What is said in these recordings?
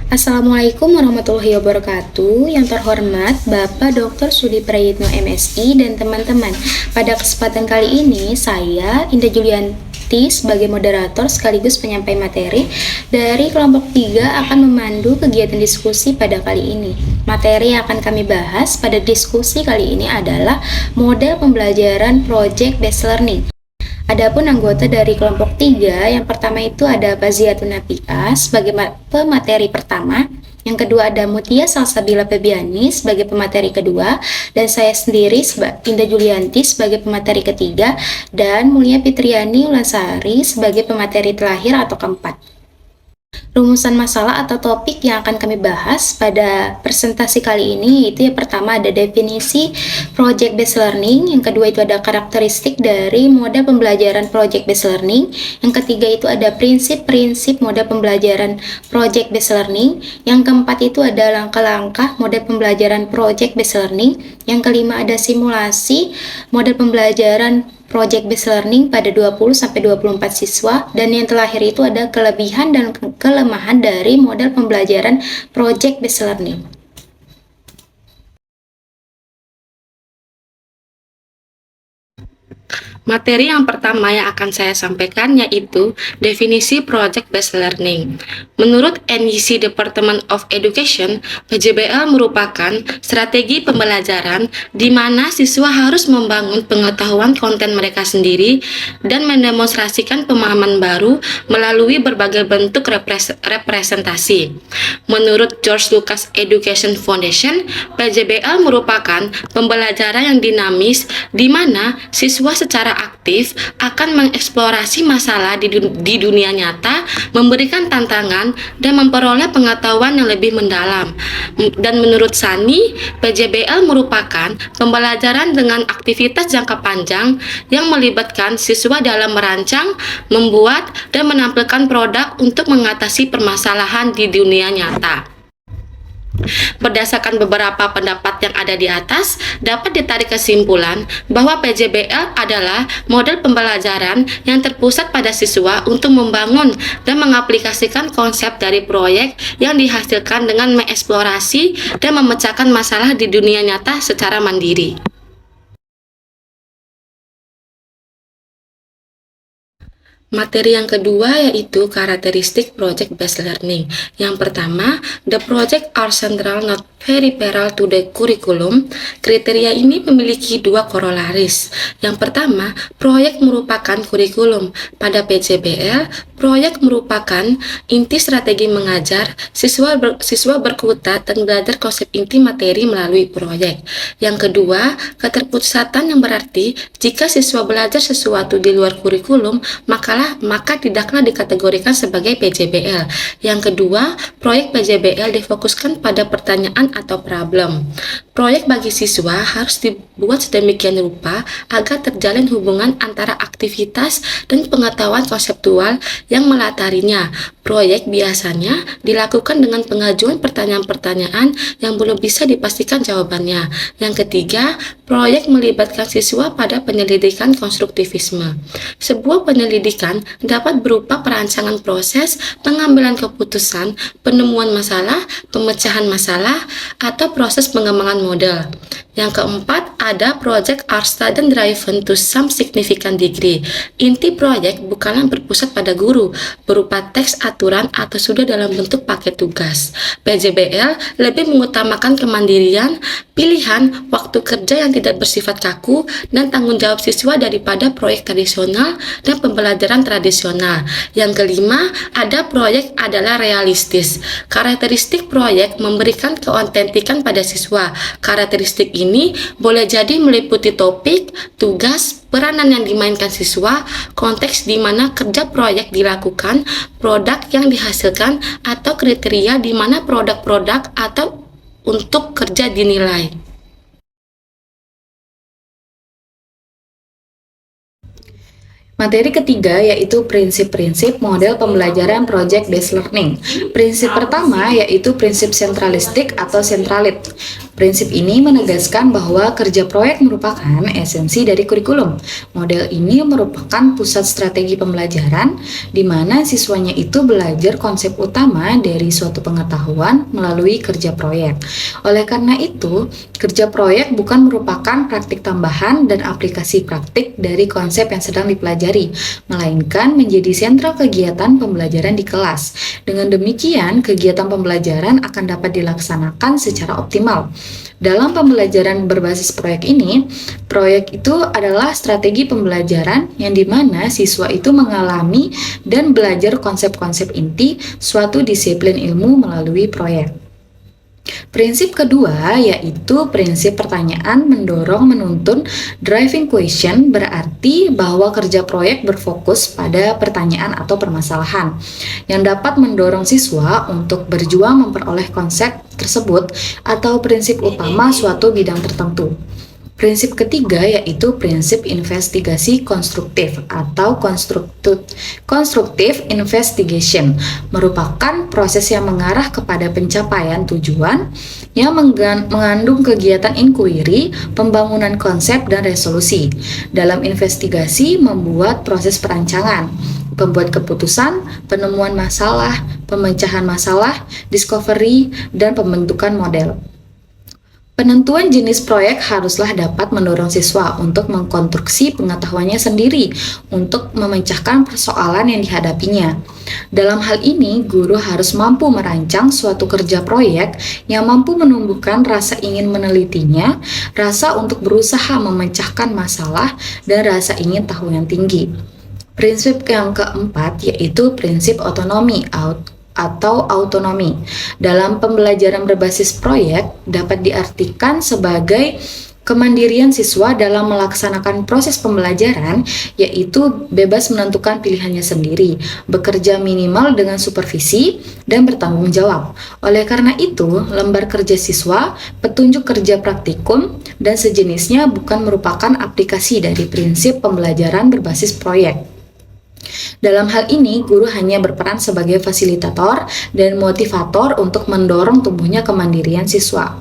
Assalamualaikum warahmatullahi wabarakatuh. Yang terhormat Bapak Dr. Sudi Prayitno MSI dan teman-teman. Pada kesempatan kali ini saya Indah Julianti sebagai moderator sekaligus penyampai materi dari kelompok 3 akan memandu kegiatan diskusi pada kali ini. Materi yang akan kami bahas pada diskusi kali ini adalah model pembelajaran Project Based Learning. Adapun anggota dari kelompok 3, yang pertama itu ada Faziatun Nafia sebagai pemateri pertama, yang kedua ada Mutia Salsabila Febiani sebagai pemateri kedua, dan saya sendiri Indah Julianti sebagai pemateri ketiga, dan Mulia Fitriani Ulasari sebagai pemateri terakhir atau keempat. Rumusan masalah atau topik yang akan kami bahas pada presentasi kali ini yaitu yang pertama ada definisi Project Based Learning, yang kedua itu ada karakteristik dari model pembelajaran Project Based Learning, yang ketiga itu ada prinsip-prinsip model pembelajaran Project Based Learning, yang keempat itu ada langkah-langkah model pembelajaran Project Based Learning, yang kelima ada simulasi model pembelajaran Project Based Learning pada 20-24 siswa, dan yang terakhir itu ada kelebihan dan kelemahan dari model pembelajaran Project Based Learning. Materi yang pertama yang akan saya sampaikan yaitu definisi Project Based Learning. Menurut NEC Department of Education, PJBL merupakan strategi pembelajaran di mana siswa harus membangun pengetahuan konten mereka sendiri dan mendemonstrasikan pemahaman baru melalui berbagai bentuk representasi. Menurut George Lucas Education Foundation, PJBL merupakan pembelajaran yang dinamis di mana siswa secara aktif akan mengeksplorasi masalah di dunia nyata, memberikan tantangan, dan memperoleh pengetahuan yang lebih mendalam. Dan menurut Sani, PJBL merupakan pembelajaran dengan aktivitas jangka panjang yang melibatkan siswa dalam merancang, membuat, dan menampilkan produk untuk mengatasi permasalahan di dunia nyata. Berdasarkan beberapa pendapat yang ada di atas, dapat ditarik kesimpulan bahwa PJBL adalah model pembelajaran yang terpusat pada siswa untuk membangun dan mengaplikasikan konsep dari proyek yang dihasilkan dengan mengeksplorasi dan memecahkan masalah di dunia nyata secara mandiri. Materi yang kedua yaitu karakteristik Project Based Learning. Yang pertama, the project are central not peripheral to the curriculum. Kriteria ini memiliki dua korolaris. Yang pertama, proyek merupakan kurikulum. Pada PJBL, proyek merupakan inti strategi mengajar, siswa berkutat dan belajar konsep inti materi melalui proyek. Yang kedua, keterpusatan yang berarti jika siswa belajar sesuatu di luar kurikulum, maka tidaklah dikategorikan sebagai PJBL. Yang kedua, proyek PJBL difokuskan pada pertanyaan atau problem. Proyek bagi siswa harus dibuat sedemikian rupa agar terjalin hubungan antara aktivitas dan pengetahuan konseptual yang melatarinya. Proyek biasanya dilakukan dengan pengajuan pertanyaan-pertanyaan yang belum bisa dipastikan jawabannya. Yang ketiga, proyek melibatkan siswa pada penyelidikan konstruktivisme. Sebuah penyelidikan dapat berupa perancangan proses, pengambilan keputusan, penemuan masalah, pemecahan masalah, atau proses pengembangan model. Yang keempat, ada project are student driven to some significant degree. Inti proyek bukanlah berpusat pada guru, berupa teks aturan atau sudah dalam bentuk paket tugas. PJBL lebih mengutamakan kemandirian, pilihan, waktu kerja yang tidak bersifat kaku, dan tanggung jawab siswa daripada proyek tradisional dan pembelajaran tradisional. Yang kelima, ada proyek adalah realistis. Karakteristik proyek memberikan keautentikan pada siswa. Karakteristik ini boleh jadi meliputi topik, tugas, peranan yang dimainkan siswa, konteks di mana kerja proyek dilakukan, produk yang dihasilkan, atau kriteria di mana produk-produk atau untuk kerja dinilai. Materi ketiga yaitu prinsip-prinsip model pembelajaran Project Based Learning. Prinsip pertama yaitu prinsip sentralistik atau sentralit. Prinsip ini menegaskan bahwa kerja proyek merupakan esensi dari kurikulum. Model ini merupakan pusat strategi pembelajaran di mana siswanya itu belajar konsep utama dari suatu pengetahuan melalui kerja proyek. Oleh karena itu, kerja proyek bukan merupakan praktik tambahan dan aplikasi praktik dari konsep yang sedang dipelajari, melainkan menjadi sentral kegiatan pembelajaran di kelas. Dengan demikian, kegiatan pembelajaran akan dapat dilaksanakan secara optimal. Dalam pembelajaran berbasis proyek ini, proyek itu adalah strategi pembelajaran yang dimana siswa itu mengalami dan belajar konsep-konsep inti suatu disiplin ilmu melalui proyek. Prinsip kedua yaitu prinsip pertanyaan mendorong menuntun driving question, berarti bahwa kerja proyek berfokus pada pertanyaan atau permasalahan yang dapat mendorong siswa untuk berjuang memperoleh konsep tersebut atau prinsip utama suatu bidang tertentu. Prinsip ketiga yaitu prinsip investigasi konstruktif atau constructive investigation, merupakan proses yang mengarah kepada pencapaian tujuan yang mengandung kegiatan inquiry, pembangunan konsep dan resolusi. Dalam investigasi membuat proses perancangan, pembuat keputusan, penemuan masalah, pemecahan masalah, discovery, dan pembentukan model. Penentuan jenis proyek haruslah dapat mendorong siswa untuk mengkonstruksi pengetahuannya sendiri untuk memecahkan persoalan yang dihadapinya. Dalam hal ini, guru harus mampu merancang suatu kerja proyek yang mampu menumbuhkan rasa ingin menelitinya, rasa untuk berusaha memecahkan masalah, dan rasa ingin tahu yang tinggi. Prinsip yang keempat yaitu prinsip otonomi atau autonomi. Dalam pembelajaran berbasis proyek dapat diartikan sebagai kemandirian siswa dalam melaksanakan proses pembelajaran, yaitu bebas menentukan pilihannya sendiri, bekerja minimal dengan supervisi, dan bertanggung jawab. Oleh karena itu, lembar kerja siswa, petunjuk kerja praktikum, dan sejenisnya bukan merupakan aplikasi dari prinsip pembelajaran berbasis proyek. Dalam hal ini, guru hanya berperan sebagai fasilitator dan motivator untuk mendorong tumbuhnya kemandirian siswa.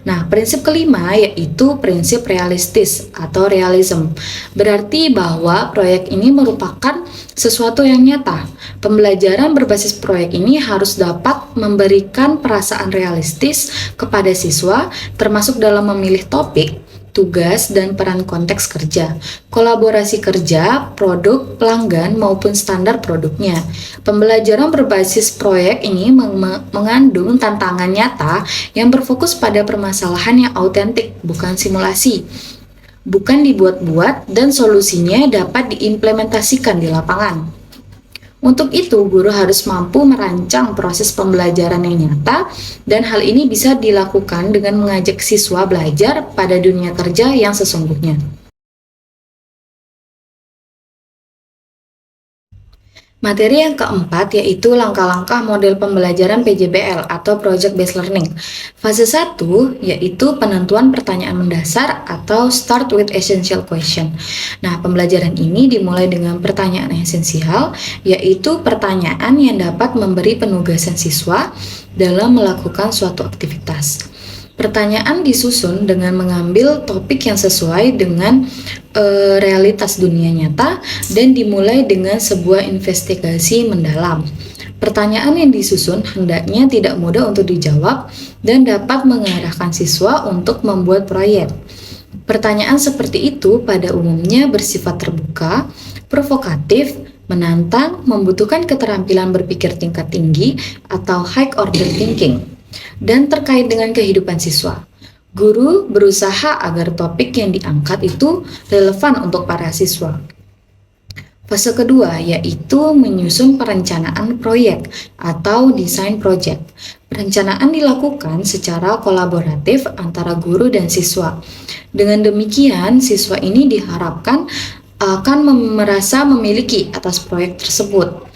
Nah, prinsip kelima yaitu prinsip realistis atau realism. Berarti bahwa proyek ini merupakan sesuatu yang nyata. Pembelajaran berbasis proyek ini harus dapat memberikan perasaan realistis kepada siswa, termasuk dalam memilih topik, tugas, dan peran konteks kerja, kolaborasi kerja, produk, pelanggan, maupun standar produknya. Pembelajaran berbasis proyek ini mengandung tantangan nyata yang berfokus pada permasalahan yang autentik, bukan simulasi, bukan dibuat-buat, dan solusinya dapat diimplementasikan di lapangan. Untuk itu, guru harus mampu merancang proses pembelajaran yang nyata, dan hal ini bisa dilakukan dengan mengajak siswa belajar pada dunia kerja yang sesungguhnya. Materi yang keempat yaitu langkah-langkah model pembelajaran PJBL atau Project Based Learning. Fase 1 yaitu penentuan pertanyaan mendasar atau Start with Essential Question. Nah, pembelajaran ini dimulai dengan pertanyaan esensial, yaitu pertanyaan yang dapat memberi penugasan siswa dalam melakukan suatu aktivitas. Pertanyaan disusun dengan mengambil topik yang sesuai dengan realitas dunia nyata dan dimulai dengan sebuah investigasi mendalam. Pertanyaan yang disusun hendaknya tidak mudah untuk dijawab dan dapat mengarahkan siswa untuk membuat proyek. Pertanyaan seperti itu pada umumnya bersifat terbuka, provokatif, menantang, membutuhkan keterampilan berpikir tingkat tinggi atau high order thinking, dan terkait dengan kehidupan siswa. Guru berusaha agar topik yang diangkat itu relevan untuk para siswa. Fase kedua yaitu menyusun perencanaan proyek atau desain project. Perencanaan dilakukan secara kolaboratif antara guru dan siswa. Dengan demikian, siswa ini diharapkan akan merasa memiliki atas proyek tersebut.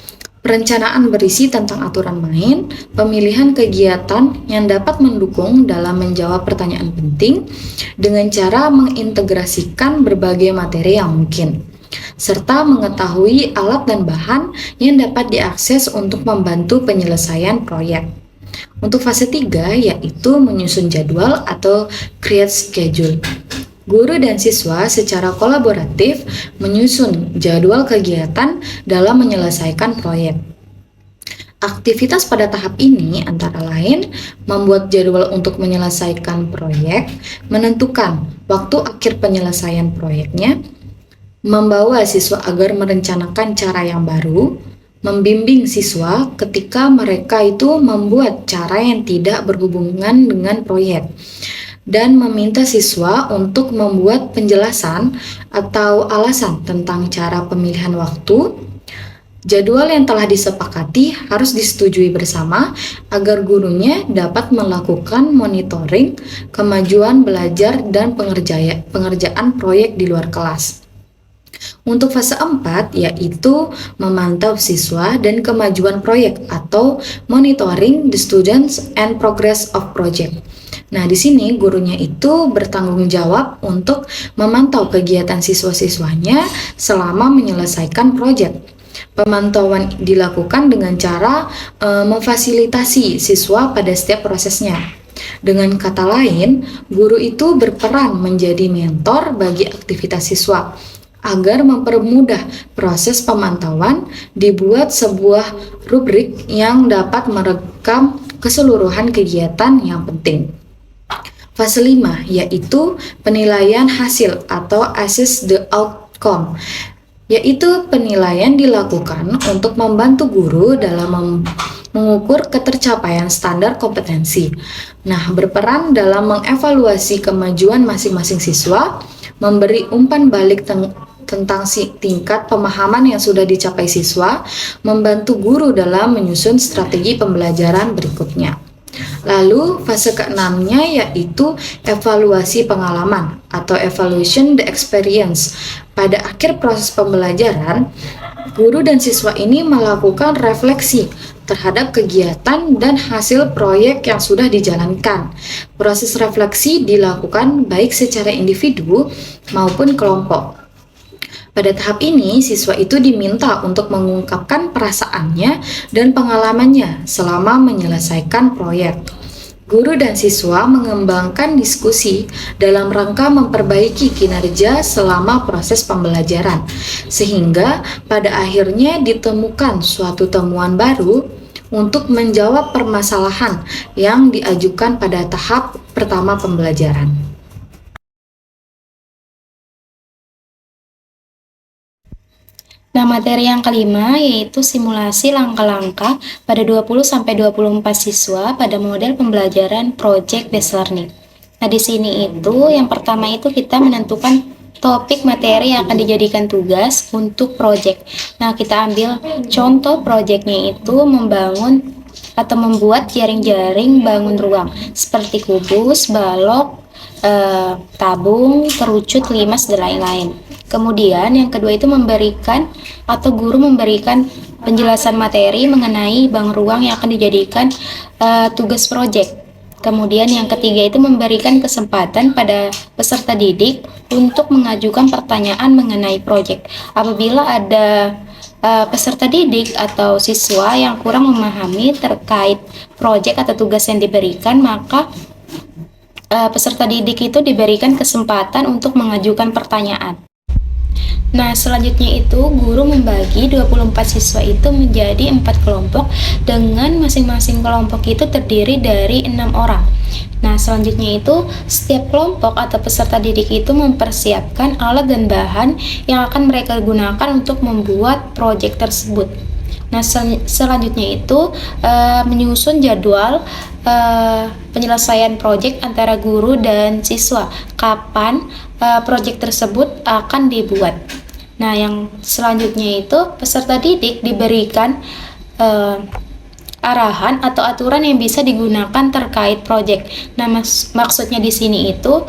Perencanaan berisi tentang aturan main, pemilihan kegiatan yang dapat mendukung dalam menjawab pertanyaan penting dengan cara mengintegrasikan berbagai materi yang mungkin, serta mengetahui alat dan bahan yang dapat diakses untuk membantu penyelesaian proyek. Untuk fase 3 yaitu menyusun jadwal atau create schedule. Guru dan siswa secara kolaboratif menyusun jadwal kegiatan dalam menyelesaikan proyek. Aktivitas pada tahap ini antara lain membuat jadwal untuk menyelesaikan proyek, menentukan waktu akhir penyelesaian proyeknya, membawa siswa agar merencanakan cara yang baru, membimbing siswa ketika mereka itu membuat cara yang tidak berhubungan dengan proyek, dan meminta siswa untuk membuat penjelasan atau alasan tentang cara pemilihan waktu. Jadwal yang telah disepakati harus disetujui bersama agar gurunya dapat melakukan monitoring kemajuan belajar dan pengerjaan proyek di luar kelas. Untuk fase 4 yaitu memantau siswa dan kemajuan proyek atau monitoring the students and progress of project. Nah, di sini gurunya itu bertanggung jawab untuk memantau kegiatan siswa-siswanya selama menyelesaikan proyek. Pemantauan dilakukan dengan cara memfasilitasi siswa pada setiap prosesnya. Dengan kata lain, guru itu berperan menjadi mentor bagi aktivitas siswa. Agar mempermudah proses pemantauan, dibuat sebuah rubrik yang dapat merekam keseluruhan kegiatan yang penting. Fase 5 yaitu penilaian hasil atau assess the outcome, yaitu penilaian dilakukan untuk membantu guru dalam mengukur ketercapaian standar kompetensi. Nah, berperan dalam mengevaluasi kemajuan masing-masing siswa, memberi umpan balik tentang tingkat pemahaman yang sudah dicapai siswa, membantu guru dalam menyusun strategi pembelajaran berikutnya. Lalu fase ke-6-nya yaitu evaluasi pengalaman atau evaluation the experience. Pada akhir proses pembelajaran, guru dan siswa ini melakukan refleksi terhadap kegiatan dan hasil proyek yang sudah dijalankan. Proses refleksi dilakukan baik secara individu maupun kelompok. Pada tahap ini, siswa itu diminta untuk mengungkapkan perasaannya dan pengalamannya selama menyelesaikan proyek. Guru dan siswa mengembangkan diskusi dalam rangka memperbaiki kinerja selama proses pembelajaran, sehingga pada akhirnya ditemukan suatu temuan baru untuk menjawab permasalahan yang diajukan pada tahap pertama pembelajaran. Nah, materi yang kelima yaitu simulasi langkah-langkah pada 20-24 siswa pada model pembelajaran Project Based Learning. Nah, di sini itu yang pertama itu kita menentukan topik materi yang akan dijadikan tugas untuk project. Nah, kita ambil contoh projectnya itu membangun atau membuat jaring-jaring bangun ruang seperti kubus, balok, tabung, kerucut, limas, dan lain-lain. Kemudian yang kedua itu memberikan atau guru memberikan penjelasan materi mengenai bangun ruang yang akan dijadikan tugas proyek. Kemudian yang ketiga itu memberikan kesempatan pada peserta didik untuk mengajukan pertanyaan mengenai proyek. Apabila ada peserta didik atau siswa yang kurang memahami terkait proyek atau tugas yang diberikan, maka peserta didik itu diberikan kesempatan untuk mengajukan pertanyaan. Nah, selanjutnya itu guru membagi 24 siswa itu menjadi 4 kelompok dengan masing-masing kelompok itu terdiri dari 6 orang. Nah, selanjutnya itu setiap kelompok atau peserta didik itu mempersiapkan alat dan bahan yang akan mereka gunakan untuk membuat proyek tersebut. Nah, selanjutnya itu menyusun jadwal penyelesaian proyek antara guru dan siswa, kapan proyek tersebut akan dibuat. Nah, yang selanjutnya itu peserta didik diberikan arahan atau aturan yang bisa digunakan terkait proyek. Nah, maksudnya di sini itu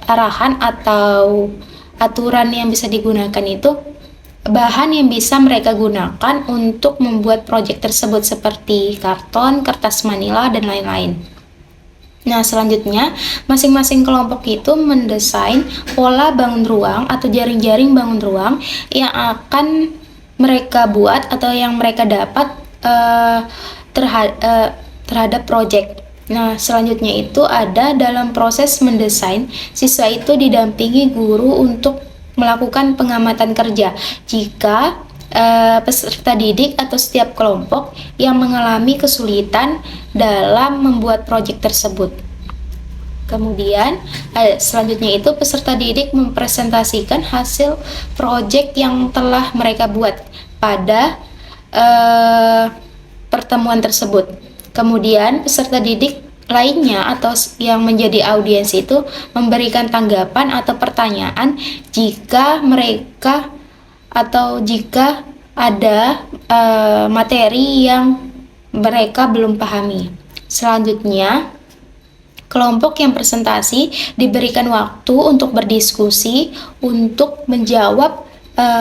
arahan atau aturan yang bisa digunakan itu bahan yang bisa mereka gunakan untuk membuat proyek tersebut seperti karton, kertas manila, dan lain-lain. Nah, selanjutnya masing-masing kelompok itu mendesain pola bangun ruang atau jaring-jaring bangun ruang yang akan mereka buat atau yang mereka dapat terhadap proyek. Nah, selanjutnya itu ada dalam proses mendesain, siswa itu didampingi guru untuk melakukan pengamatan kerja jika peserta didik atau setiap kelompok yang mengalami kesulitan dalam membuat proyek tersebut. Kemudian selanjutnya itu peserta didik mempresentasikan hasil proyek yang telah mereka buat pada pertemuan tersebut. Kemudian peserta didik lainnya atau yang menjadi audiens itu memberikan tanggapan atau pertanyaan jika mereka atau jika ada materi yang mereka belum pahami. Selanjutnya, kelompok yang presentasi diberikan waktu untuk berdiskusi untuk menjawab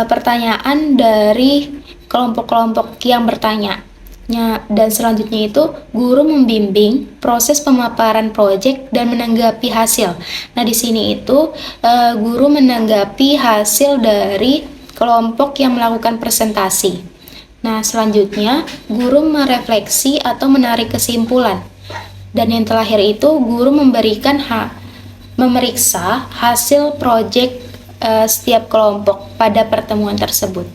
pertanyaan dari kelompok-kelompok yang bertanya. Dan selanjutnya itu guru membimbing proses pemaparan proyek dan menanggapi hasil. Nah, di sini itu guru menanggapi hasil dari kelompok yang melakukan presentasi. Nah, selanjutnya guru merefleksi atau menarik kesimpulan. Dan yang terakhir itu guru memeriksa hasil proyek setiap kelompok pada pertemuan tersebut.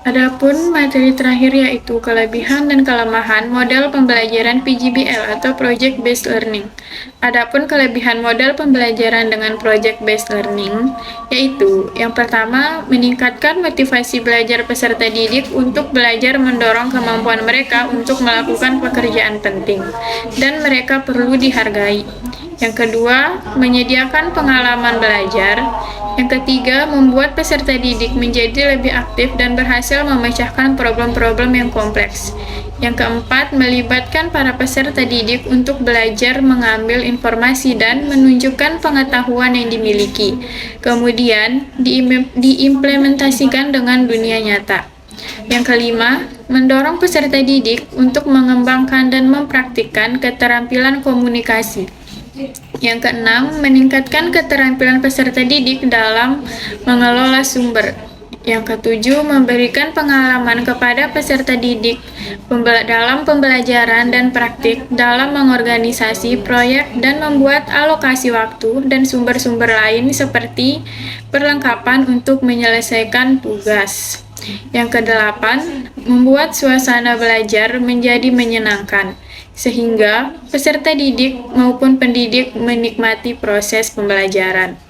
Adapun materi terakhir yaitu kelebihan dan kelemahan model pembelajaran PGBL atau Project Based Learning. Adapun kelebihan model pembelajaran dengan Project Based Learning yaitu yang pertama, meningkatkan motivasi belajar peserta didik untuk belajar mendorong kemampuan mereka untuk melakukan pekerjaan penting dan mereka perlu dihargai. Yang kedua, menyediakan pengalaman belajar. Yang ketiga, membuat peserta didik menjadi lebih aktif dan berhasil memecahkan problem-problem yang kompleks. Yang keempat, melibatkan para peserta didik untuk belajar mengambil informasi dan menunjukkan pengetahuan yang dimiliki. Kemudian, diimplementasikan dengan dunia nyata. Yang kelima, mendorong peserta didik untuk mengembangkan dan mempraktikkan keterampilan komunikasi. Yang keenam, meningkatkan keterampilan peserta didik dalam mengelola sumber. Yang ketujuh, memberikan pengalaman kepada peserta didik dalam pembelajaran dan praktik dalam mengorganisasi proyek dan membuat alokasi waktu dan sumber-sumber lain seperti perlengkapan untuk menyelesaikan tugas. Yang kedelapan, membuat suasana belajar menjadi menyenangkan, sehingga peserta didik maupun pendidik menikmati proses pembelajaran.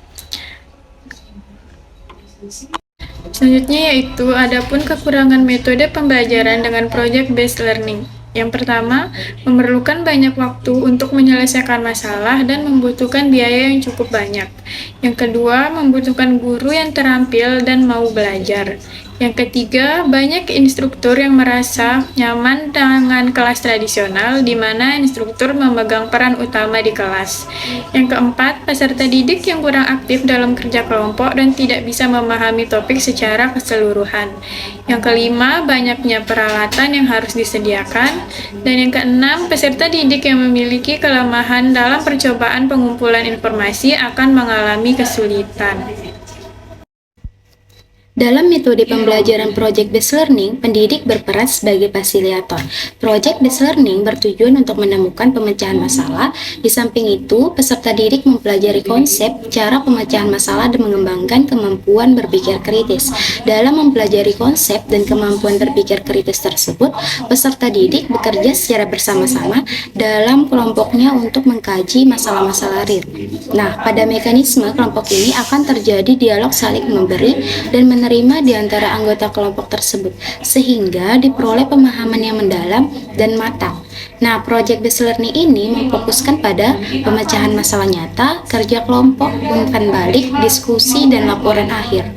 Selanjutnya yaitu adapun kekurangan metode pembelajaran dengan Project Based Learning. Yang pertama, memerlukan banyak waktu untuk menyelesaikan masalah dan membutuhkan biaya yang cukup banyak. Yang kedua, membutuhkan guru yang terampil dan mau belajar. Yang ketiga, banyak instruktur yang merasa nyaman dengan kelas tradisional, di mana instruktur memegang peran utama di kelas. Yang keempat, peserta didik yang kurang aktif dalam kerja kelompok dan tidak bisa memahami topik secara keseluruhan. Yang kelima, banyaknya peralatan yang harus disediakan. Dan yang keenam, peserta didik yang memiliki kelemahan dalam percobaan pengumpulan informasi akan mengalami kesulitan. Dalam metode pembelajaran Project Based Learning, pendidik berperan sebagai fasilitator. Project Based Learning bertujuan untuk menemukan pemecahan masalah. Di samping itu, peserta didik mempelajari konsep, cara pemecahan masalah dan mengembangkan kemampuan berpikir kritis. Dalam mempelajari konsep dan kemampuan berpikir kritis tersebut, peserta didik bekerja secara bersama-sama dalam kelompoknya untuk mengkaji masalah-masalah real. Nah, pada mekanisme kelompok ini akan terjadi dialog saling memberi dan menerima di antara anggota kelompok tersebut, sehingga diperoleh pemahaman yang mendalam dan matang. Nah, Project Based Learning ini memfokuskan pada pemecahan masalah nyata, kerja kelompok, umpan balik, diskusi, dan laporan akhir.